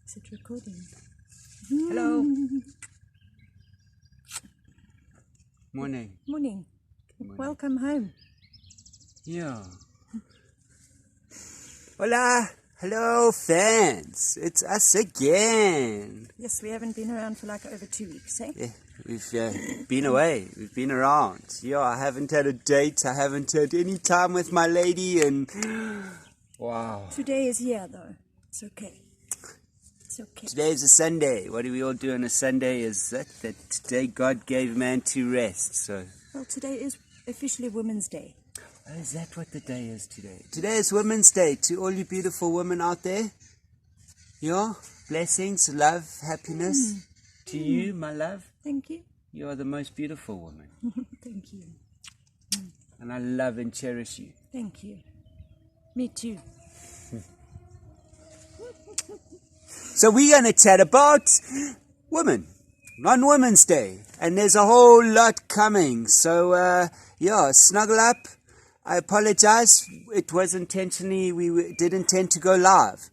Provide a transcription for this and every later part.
Is it recording? Hello. Morning. Morning. Welcome home. Yeah. Hola. Hello, fans. It's us again. Yes, we haven't been around for like over 2 weeks, eh? Yeah, we've been away. We've been around. Yeah, I haven't had a date. I haven't had any time with my lady, and wow. Today is here, though. It's okay. It's okay. Today is a Sunday. What do we all do on a Sunday? Is that today God gave man to rest. So. Well, today is officially Women's Day. Oh, is that what the day is today? Today is Women's Day. To all you beautiful women out there. Yeah. Blessings, love, happiness. To you, my love. Thank you. You are the most beautiful woman. Thank you. And I love and cherish you. Thank you. Me too. So we're going to chat about women on Women's Day. And there's a whole lot coming. So, snuggle up. I apologize. It was intentionally, we did intend to go live.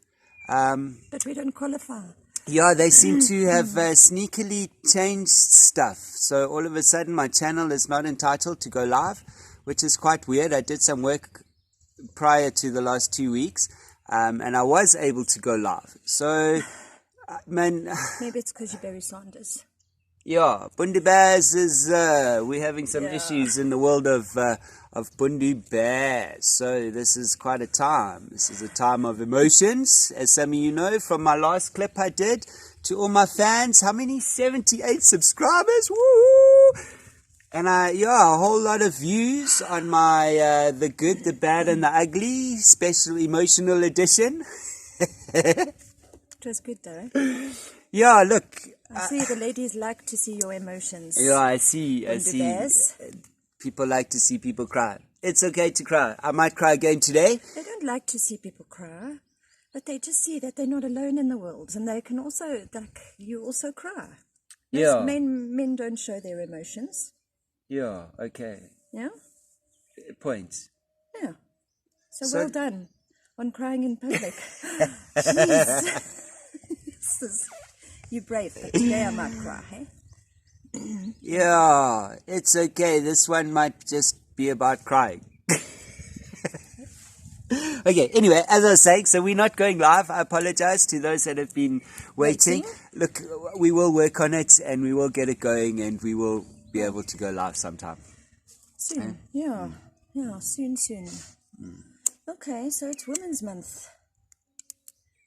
But we don't qualify. Yeah, they seem to have sneakily changed stuff. So all of a sudden my channel is not entitled to go live, which is quite weird. I did some work prior to the last 2 weeks. And I was able to go live. So, man. Maybe it's because you're Barry Sanders. Yeah, Bundu Bears is, we're having some issues in the world of Bundu Bears. So this is quite a time. This is a time of emotions, as some of you know from my last clip I did. To all my fans, how many? 78 subscribers, woo! And a whole lot of views on my The Good, the Bad and the Ugly special emotional edition. It was good though, eh? Yeah, look. I see the ladies like to see your emotions. Yeah, I see. Bears. People like to see people cry. It's okay to cry. I might cry again today. They don't like to see people cry, but they just see that they're not alone in the world, and they can also, like, you also cry. Yeah. Men don't show their emotions. Yeah, okay. Yeah? Points. Yeah. So well done on crying in public. Jeez. You're brave, but today I might cry, hey? Yeah, it's okay. This one might just be about crying. Okay, anyway, as I was saying, so we're not going live. I apologize to those that have been waiting. Look, we will work on it and we will get it going and we will be able to go live sometime. Soon, soon. Okay, so it's Women's Month.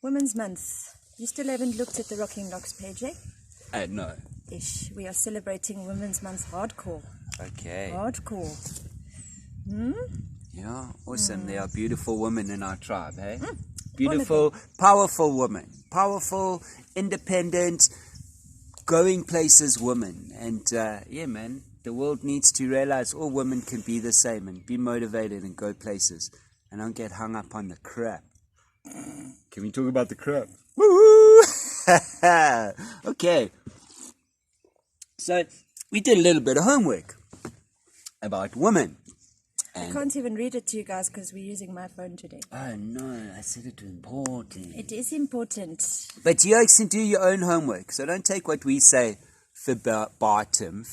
Women's Month. You still haven't looked at the Rocking Locks page, eh? No. Ish. We are celebrating Women's Month hardcore. Okay. Hardcore. Yeah, awesome. There are beautiful women in our tribe, hey? Beautiful, powerful women. Powerful, independent, going places women. And, man, the world needs to realize all women can be the same and be motivated and go places. And don't get hung up on the crap. Can we talk about the crap? Woo! Okay. So, we did a little bit of homework about women. I can't even read it to you guys because we're using my phone today. Oh, no, I said it was important. It is important. But you guys can do your own homework. So don't take what we say verbatim.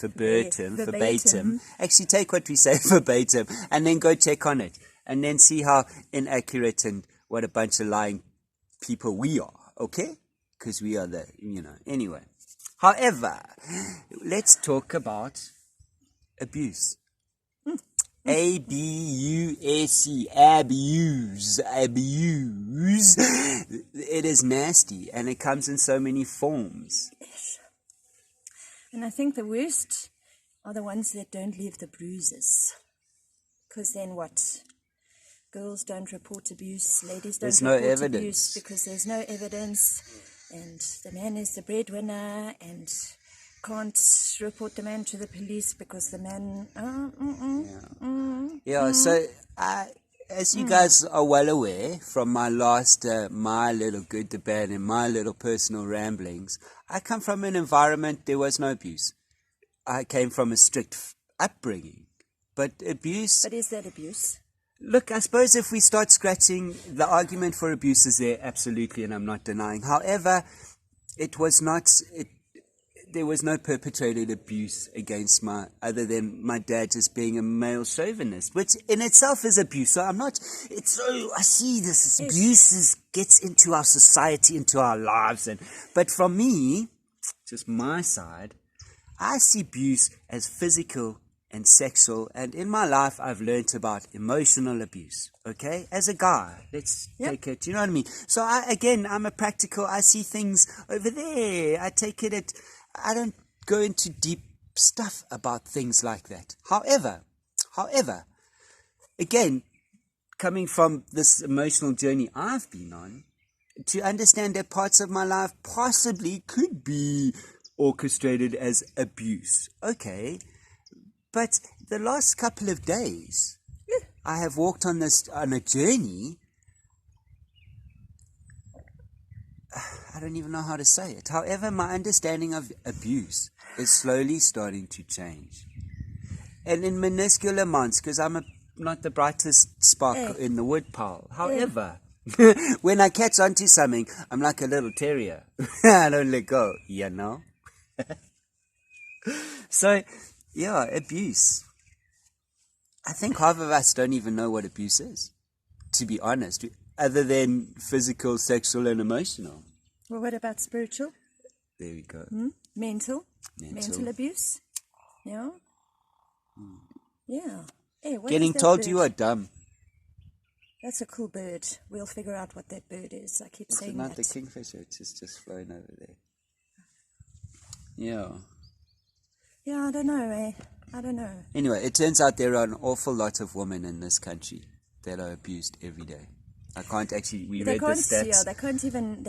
Actually, take what we say verbatim and then go check on it. And then see how inaccurate and what a bunch of lying people we are. Okay? Because we are anyway. However, let's talk about abuse. ABUSE, abuse. It is nasty and it comes in so many forms. Yes. And I think the worst are the ones that don't leave the bruises. Because then what? Girls don't report abuse, ladies don't report abuse because there's no evidence, and the man is the breadwinner and can't report the man to the police because the man... So as you guys are well aware from my last My Little Good, the Bad and my little personal ramblings, I come from an environment there was no abuse. I came from a strict upbringing. But abuse... But is that abuse? look, I suppose if we start scratching, the argument for abuse is there, absolutely, and I'm not denying. However, there was no perpetrated abuse against other than my dad just being a male chauvinist, which in itself is abuse. So I see this abuse gets into our society, into our lives, but from me, just my side, I see abuse as physical and sexual, and in my life I've learnt about emotional abuse, okay? As a guy, let's take it, you know what I mean? So I'm a practical, I see things over there, I take it I don't go into deep stuff about things like that. However, again, coming from this emotional journey I've been on, to understand that parts of my life possibly could be orchestrated as abuse. Okay, but the last couple of days, I have walked on a journey. I don't even know how to say it. However, my understanding of abuse is slowly starting to change. And in minuscule amounts, because I'm not the brightest spark in the wood pile. However, when I catch onto something, I'm like a little terrier. I don't let go, you know? So, yeah, abuse. I think half of us don't even know what abuse is, to be honest, other than physical, sexual, and emotional. Well, what about spiritual? There we go. Mental abuse? Yeah. Yeah. Hey, what Getting is that told bird? you are dumb. That's a cool bird. We'll figure out what that bird is. I keep saying Not that. the kingfisher. It's just flown over there. Yeah. Yeah, I don't know, I don't know. Anyway, it turns out there are an awful lot of women in this country that are abused every day. I can't actually. We read the stats. Yeah, they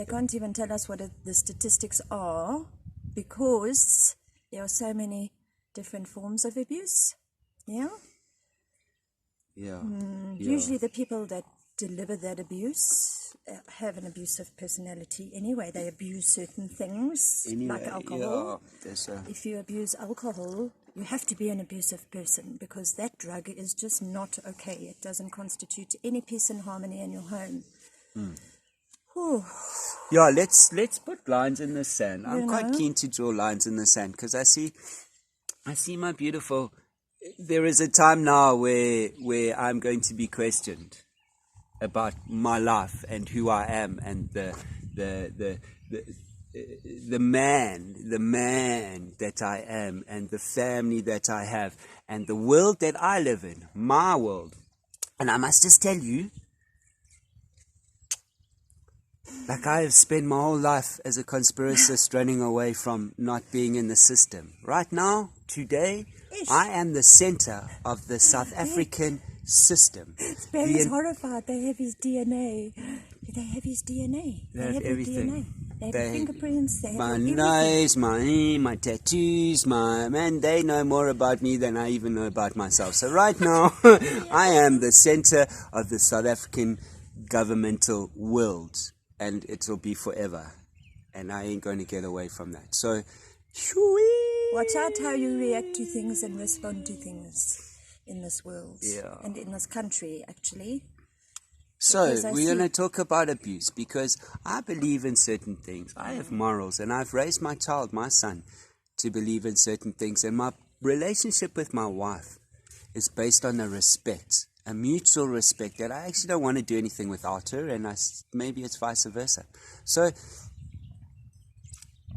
can't even tell us what the statistics are, because there are so many different forms of abuse. Yeah. Yeah. Usually, the people that deliver that abuse have an abusive personality. Anyway, they abuse certain things like alcohol. Yeah, if you abuse alcohol, you have to be an abusive person, because that drug is just not okay. It doesn't constitute any peace and harmony in your home. Yeah, let's put lines in the sand. I'm quite keen to draw lines in the sand, because I see my beautiful. There is a time now where I'm going to be questioned about my life and who I am, and the man that I am, and the family that I have, and the world that I live in, my world. And I must just tell you, like, I have spent my whole life as a conspiracist running away from not being in the system. Right now, today, I am the center of the South African system. Barry's horrified. They have his DNA. They have his DNA. They have everything. They have fingerprints. They have my everything. nose, my tattoos, man, they know more about me than I even know about myself. So right now, I am the center of the South African governmental world, and it will be forever. And I ain't going to get away from that. So, watch out how you react to things and respond to things in this world. Yeah. And in this country, actually. So, we're going to talk about abuse, because I believe in certain things. I have morals, and I've raised my child, my son, to believe in certain things. And my relationship with my wife is based on a mutual respect, that I actually don't want to do anything without her, and maybe it's vice versa. So,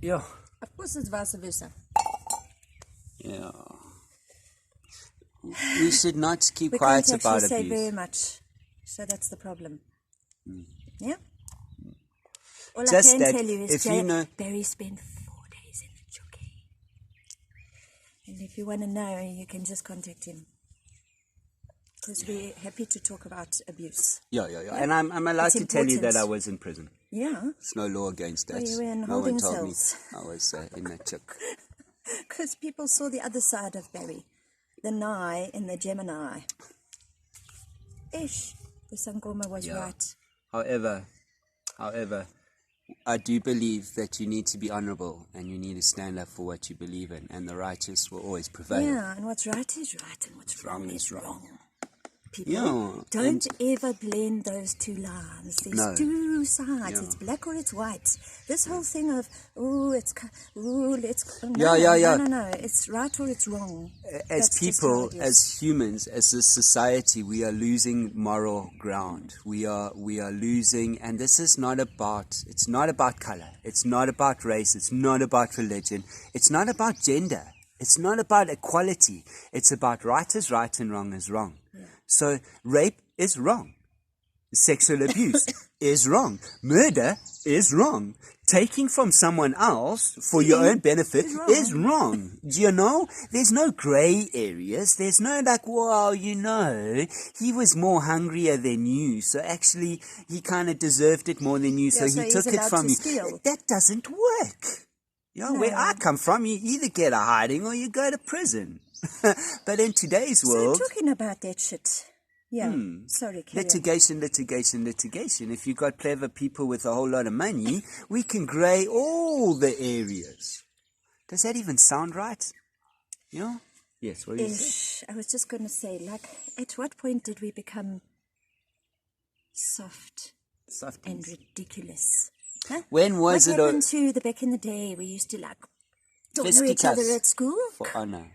yeah. Of course it's vice versa. Yeah. We should not keep quiet about abuse. We can't actually say very much. So that's the problem. Yeah? All Just I can tell you is Barry spent 4 days in the Chucky. And if you want to know, you can just contact him. Because we're happy to talk about abuse. Yeah. And I'm allowed to tell you that I was in prison. Yeah. There's no law against that. You were in no holding one told cells. me I was in a chuck. Because people saw the other side of Barry. The Nye and the Gemini. Ish. The Sangoma was right. However, I do believe that you need to be honorable, and you need to stand up for what you believe in, and the righteous will always prevail. Yeah, and what's right is right, and what's wrong is wrong. people. Yeah, Don't ever blend those two lines. There's two sides. Yeah. It's black or it's white. This whole thing of, no. It's right or it's wrong. As people, as humans, as a society, we are losing moral ground. We are losing, and this is not about, it's not about color. It's not about race. It's not about religion. It's not about gender. It's not about equality. It's about right is right and wrong is wrong. Yeah. So rape is wrong. Sexual abuse is wrong. Murder is wrong. Taking from someone else for your own benefit is wrong. Do you know? There's no grey areas. There's no like, well, he was more hungrier than you. So actually, he kind of deserved it more than you. So he took it from you. That doesn't work. Where I come from, you either get a hiding or you go to prison. But in today's world... So talking about that shit. Yeah, sorry, litigation. If you've got clever people with a whole lot of money, we can grey all the areas. Does that even sound right? Yes, what do you say? I was just going to say, at what point did we become soft and ridiculous? Huh? When was what happened to the back in the day? We used to talk to each other at school. For honor.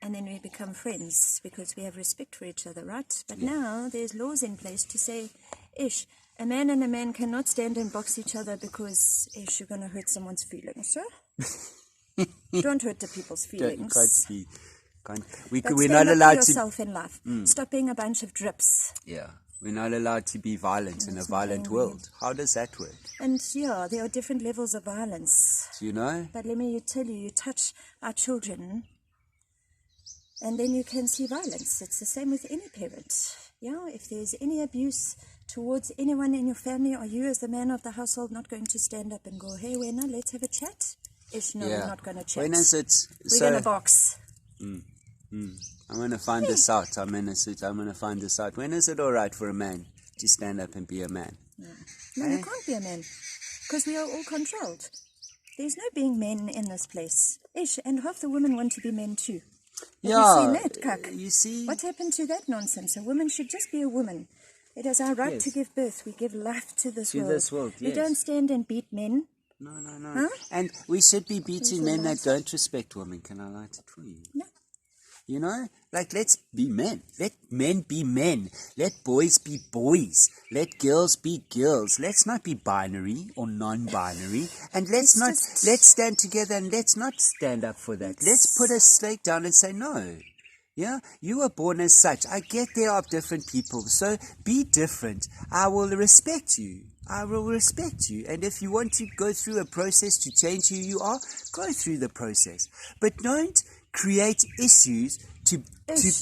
And then we become friends because we have respect for each other, right? But now there's laws in place to say, a man and a man cannot stand and box each other because, you're going to hurt someone's feelings, sir? Don't hurt the people's feelings. We're not allowed to... yourself in life. Stop being a bunch of drips. Yeah. We're not allowed to be violent in a violent world. How does that work? And there are different levels of violence. Do you know? But let me tell you, you touch our children and then you can see violence. It's the same with any parent. If there's any abuse towards anyone in your family, are you as the man of the household not going to stand up and go, hey, Wena, let's have a chat? No, we're not going to chat. When is it? We're going to box. I'm going to find this out. I'm going to find this out. When is it all right for a man to stand up and be a man? No, you can't be a man because we are all controlled. There's no being men in this place. And half the women want to be men too. Have you seen that, Kak? You see? What happened to that nonsense? A woman should just be a woman. It is our right to give birth. We give life to this world. We don't stand and beat men. No. Huh? And we should be beating men that don't respect women. Can I light it for you? No. Let's be men. Let men be men. Let boys be boys. Let girls be girls. Let's not be binary or non-binary. And let's stand together and let's not stand up for that. Let's put a stake down and say no. Yeah, you were born as such. I get there are different people, so be different. I will respect you. And if you want to go through a process to change who you are, go through the process. But don't create issues to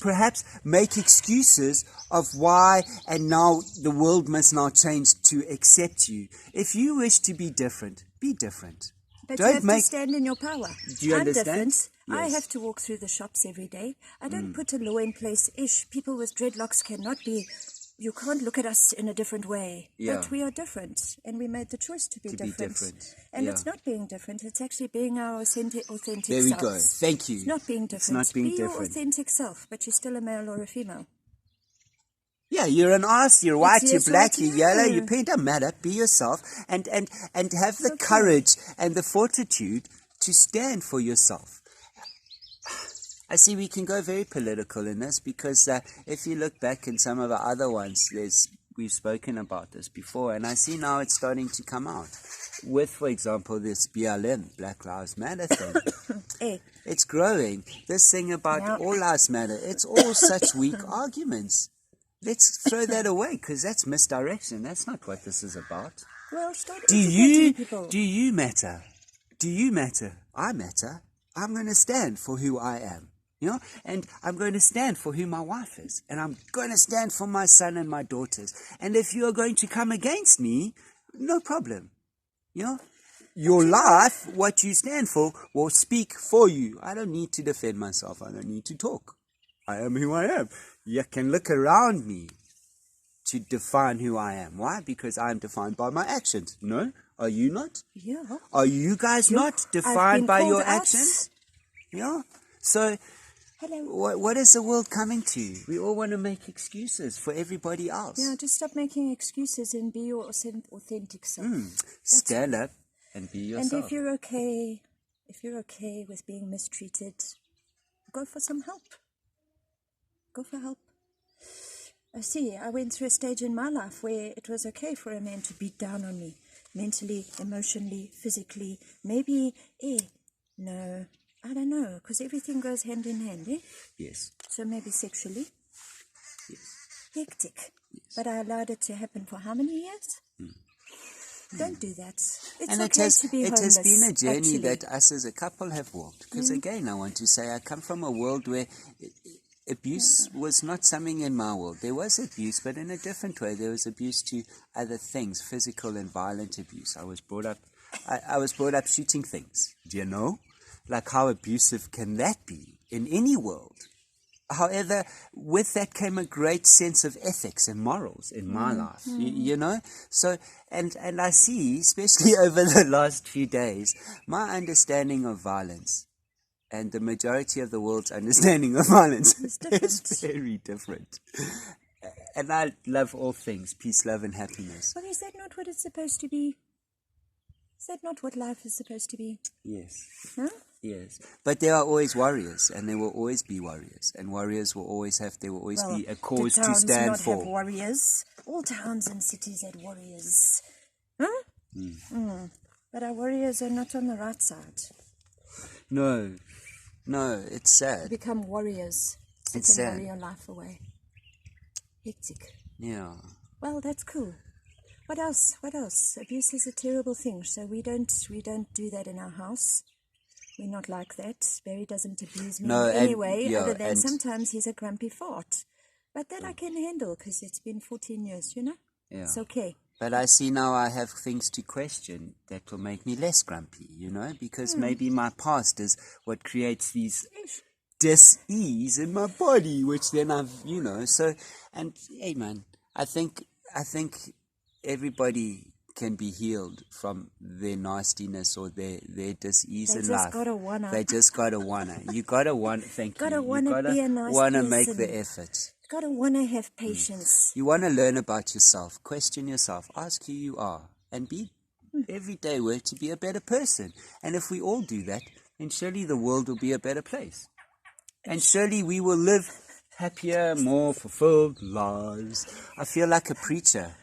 perhaps make excuses of why and now the world must now change to accept you. If you wish to be different, be different. But you have to stand in your power. Do you understand? Different. Yes. I have to walk through the shops every day. I don't put a law in place. People with dreadlocks cannot be... You can't look at us in a different way. Yeah. But we are different. And we made the choice to be different. And it's not being different. It's actually being our authentic self. There we go. Thank you. It's not being different. It's not being different. Be your authentic self, but you're still a male or a female. Yeah, you're an ass, you're white, you're black, you're yellow, you paint a matter, be yourself, and have the courage and the fortitude to stand for yourself. I see we can go very political in this because if you look back in some of the other ones, we've spoken about this before, and I see now it's starting to come out. With, for example, this BLM, Black Lives Matter thing. It's growing. This thing about all lives matter, it's all such weak arguments. Let's throw that away because that's misdirection. That's not what this is about. Well, do you matter? Do you matter? I matter. I'm going to stand for who I am. And I'm going to stand for who my wife is. And I'm going to stand for my son and my daughters. And if you are going to come against me, no problem. Your life, what you stand for, will speak for you. I don't need to defend myself. I don't need to talk. I am who I am. You can look around me to define who I am. Why? Because I am defined by my actions. No? Are you not? Yeah. Are you guys not defined by your actions? Yeah. So Hello. What is the world coming to? We all want to make excuses for everybody else. Yeah, just stop making excuses and be your authentic self. Stand up and be yourself. And if you're okay with being mistreated, go for some help. Go for help. I went through a stage in my life where it was okay for a man to beat down on me, mentally, emotionally, physically, maybe, no, I don't know, because everything goes hand in hand, Yes. So maybe sexually. Yes. Hectic. Yes. But I allowed it to happen for how many years? Don't do that. It's okay to be homeless. It has been a journey actually. that us as a couple have walked. Because again, I want to say I come from a world where abuse was not something in my world. There was abuse, but in a different way. There was abuse to other things, physical and violent abuse. I was brought up shooting things. Do you know? Like, how abusive can that be in any world? However, with that came a great sense of ethics and morals in my life, you know? So, and I see, especially over the last few days, my understanding of violence and the majority of the world's understanding of violence is very different. And I love all things, peace, love, and happiness. Well, is that not what it's supposed to be? Is that not what life is supposed to be? Yes. Huh? Yes. But there are always warriors, and there will always be warriors. And warriors will always be a cause to stand for. Have warriors. All towns and cities had warriors. Huh? But our warriors are not on the right side. No, it's sad. Become warriors. It's sad. Worry your life away. Hectic. Yeah. Well, that's cool. What else? Abuse is a terrible thing, so we don't do that in our house. We're not like that. Barry doesn't abuse me in any way, other than sometimes he's a grumpy fart. But that I can handle, because it's been 14 years, you know? Yeah. It's okay. But I see now I have things to question that will make me less grumpy, you know? Because maybe my past is what creates these dis-ease in my body, which then I've, you know, so, and hey man, I think everybody can be healed from their nastiness or their dis-ease in life. They just gotta wanna. You gotta want. Thank you. You gotta be a nice wanna person. make the effort. Gotta wanna have patience. You wanna learn about yourself, question yourself, ask who you are, and be every day work to be a better person. And if we all do that, then surely the world will be a better place. And surely we will live happier, more fulfilled lives. I feel like a preacher,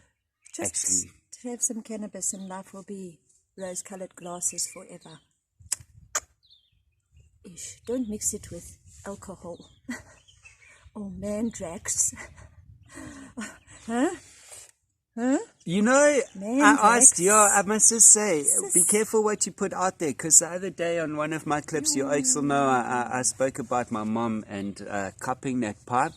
actually. To have some cannabis and life will be rose-colored glasses forever. Don't mix it with alcohol. Or mandrax. Huh? You know, Mandrax. I must just say, be careful what you put out there, because the other day on one of my clips, you also know, I spoke about my mom and cupping that pipe.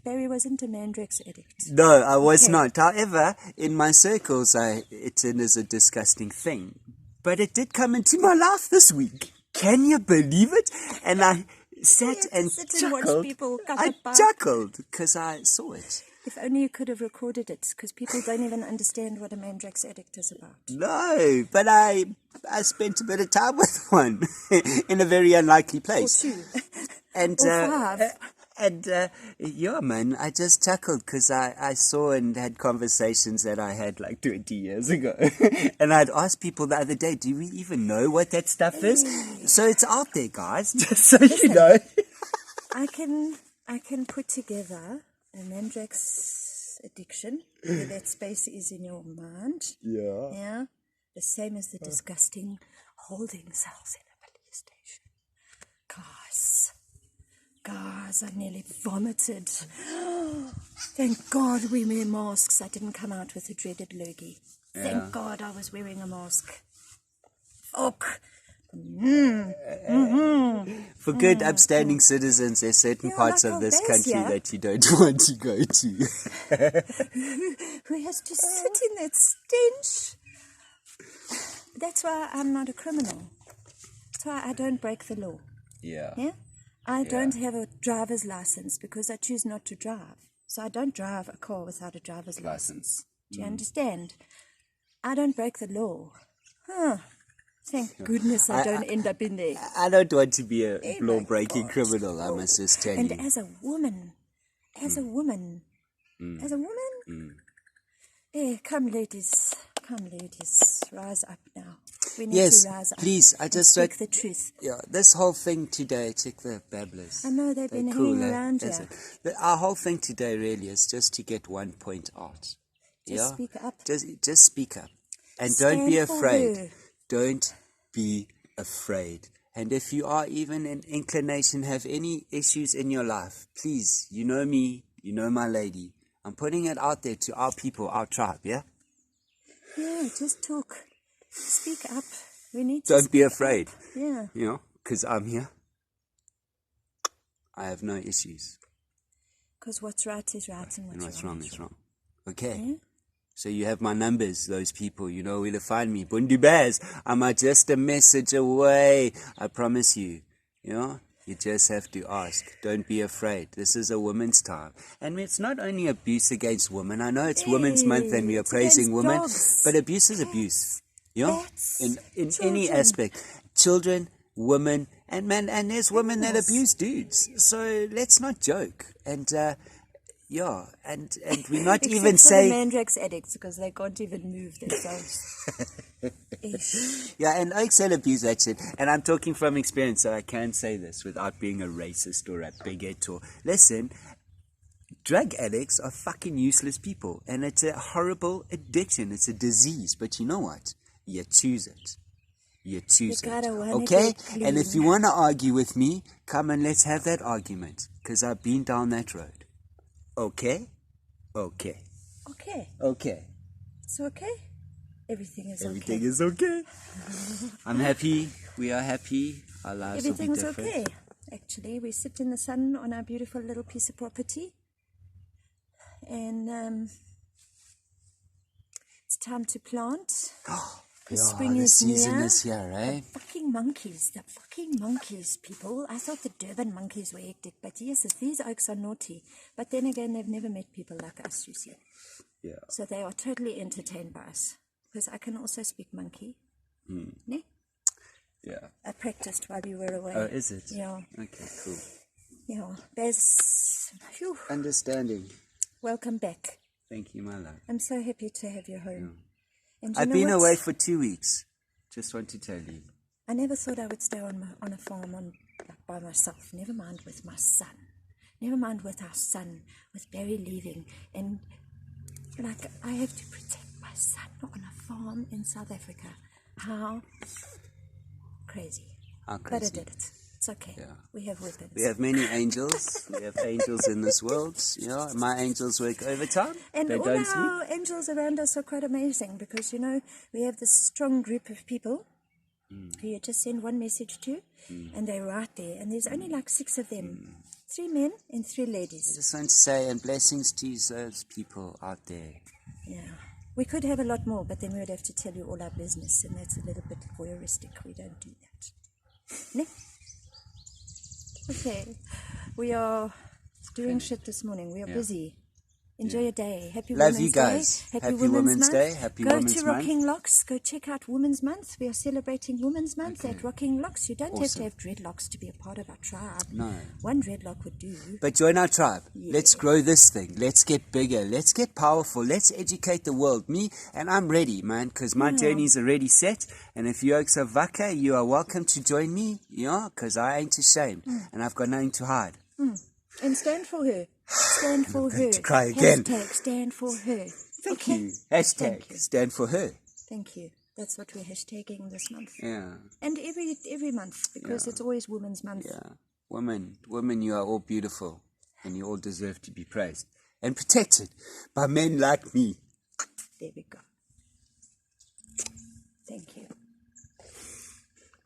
Barry wasn't a mandrax addict. No, I was not. However, in my circles, it's seen as a disgusting thing. But it did come into my life this week. Can you believe it? And I sat and chuckled. I chuckled because I saw it. If only you could have recorded it, because people don't even understand what a mandrax addict is about. No, but I spent a bit of time with one in a very unlikely place. Or two. And, or five. Yeah, man, I just chuckled because I saw and had conversations that I had like 20 years ago. And I'd asked people the other day, do we even know what that stuff is? So it's out there, guys, just so you know. I can put together a mandrax addiction, where that space is in your mind. Yeah. Yeah. The same as the disgusting holding cells in a police station. Guys, I nearly vomited. Thank God we wear masks. I didn't come out with the dreaded lurgy. Thank God I was wearing a mask. Fuck. For good upstanding citizens, there's certain parts of this country that you don't want to go to. Who has to sit in that stench? That's why I'm not a criminal. That's why I don't break the law. Yeah. I don't have a driver's license because I choose not to drive. So I don't drive a car without a driver's license. Do you understand? I don't break the law. Thank goodness I don't end up in there. I don't want to be a Oh law-breaking my God. criminal, I must just tell And you. as a woman, come ladies, rise up now. We need Yes, to rise up. please, I just speak the truth. Yeah, this whole thing today, check the babblers. I know they've been hanging around here. Our whole thing today really is just to get one point out. Just speak up. Just speak up. And Stand don't be for afraid. her. Don't be afraid. And if you are even an inclination, have any issues in your life, please, you know me, you know my lady. I'm putting it out there to our people, our tribe, yeah? Yeah, just talk. Speak up. We need to Don't be afraid. Yeah. You know, because I'm here. I have no issues. Because what's right is right and what's wrong is wrong. Okay. Yeah? So you have my numbers, those people. You know where to find me. Bundu Bears. I'm just a message away. I promise you. You know, you just have to ask. Don't be afraid. This is a woman's time. And it's not only abuse against women. I know it's Women's Month and we are praising women. Dogs. But abuse is abuse. You know, in any children. aspect. Children, women, and men. And there's women that abuse dudes. So let's not joke. And, yeah, and we're not even Except for saying... the Mandrax addicts, because they can't even move themselves. Yeah, and I excel abuse that shit. And I'm talking from experience, so I can say this without being a racist or a bigot or... Listen, drug addicts are fucking useless people. And it's a horrible addiction. It's a disease. But you know what? You choose it. You choose it. Okay? And if you want to argue with me, come and let's have that argument. Because I've been down that road. Okay? Okay. Okay. Okay. It's okay. Everything is Everything is okay. I'm happy. We are happy. Our lives will be Everything's different. okay. Actually, we sit in the sun on our beautiful little piece of property. And it's time to plant. Because spring the is season near. is here, eh? The fucking monkeys, people. I thought the Durban monkeys were hectic, but yes, these oaks are naughty. But then again, they've never met people like us, you see. Yeah. So they are totally entertained by us. Because I can also speak monkey. Ne? Yeah. I practiced while you were away. Oh, is it? Yeah. Okay, cool. Yeah. Bez, phew, Understanding. welcome back. Thank you, my love. I'm so happy to have you home. And you I've know been what? away for 2 weeks. Just want to tell you. I never thought I would stay on a farm by myself. Never mind with my son. Never mind with our son, with Barry leaving. And, like, I have to protect my son on a farm in South Africa. How crazy. How But I crazy. did it. It's okay. Yeah. We have weapons. We have many angels. We have angels in this world. Yeah, my angels work overtime. And They all don't sleep. our angels around us are quite amazing because, you know, we have this strong group of people who you just send one message to and they're right there. And there's only like 6 of them. 3 men and 3 ladies. I just want to say, and blessings to those people out there. Yeah. We could have a lot more, but then we would have to tell you all our business, and that's a little bit voyeuristic. We don't do that. Ne? Okay. We are doing shit this morning. We are busy. Enjoy your day. Happy Love Women's you guys. Day. Happy Women's Month. Day. Happy Go Women's to Month. Rocking Locks. Go check out Women's Month. We are celebrating Women's Month at Rocking Locks. You don't Awesome. have to have dreadlocks to be a part of our tribe. No. One dreadlock would do. But join our tribe. Yeah. Let's grow this thing. Let's get bigger. Let's get powerful. Let's educate the world. Me, and I'm ready, man, because my journey's already set. And if you're Vaka, you are welcome to join me, because I ain't ashamed. And I've got nothing to hide. And stand for her. Stand for her. to cry again. Hashtag stand for her. Thank Okay? you. Hashtag Thank you. stand for her. Thank you. That's what we're hashtagging this month. Yeah. And every month, because it's always Women's Month. Yeah. Women, you are all beautiful. And you all deserve to be praised. And protected by men like me. There we go. Thank you.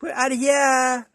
We're out of here.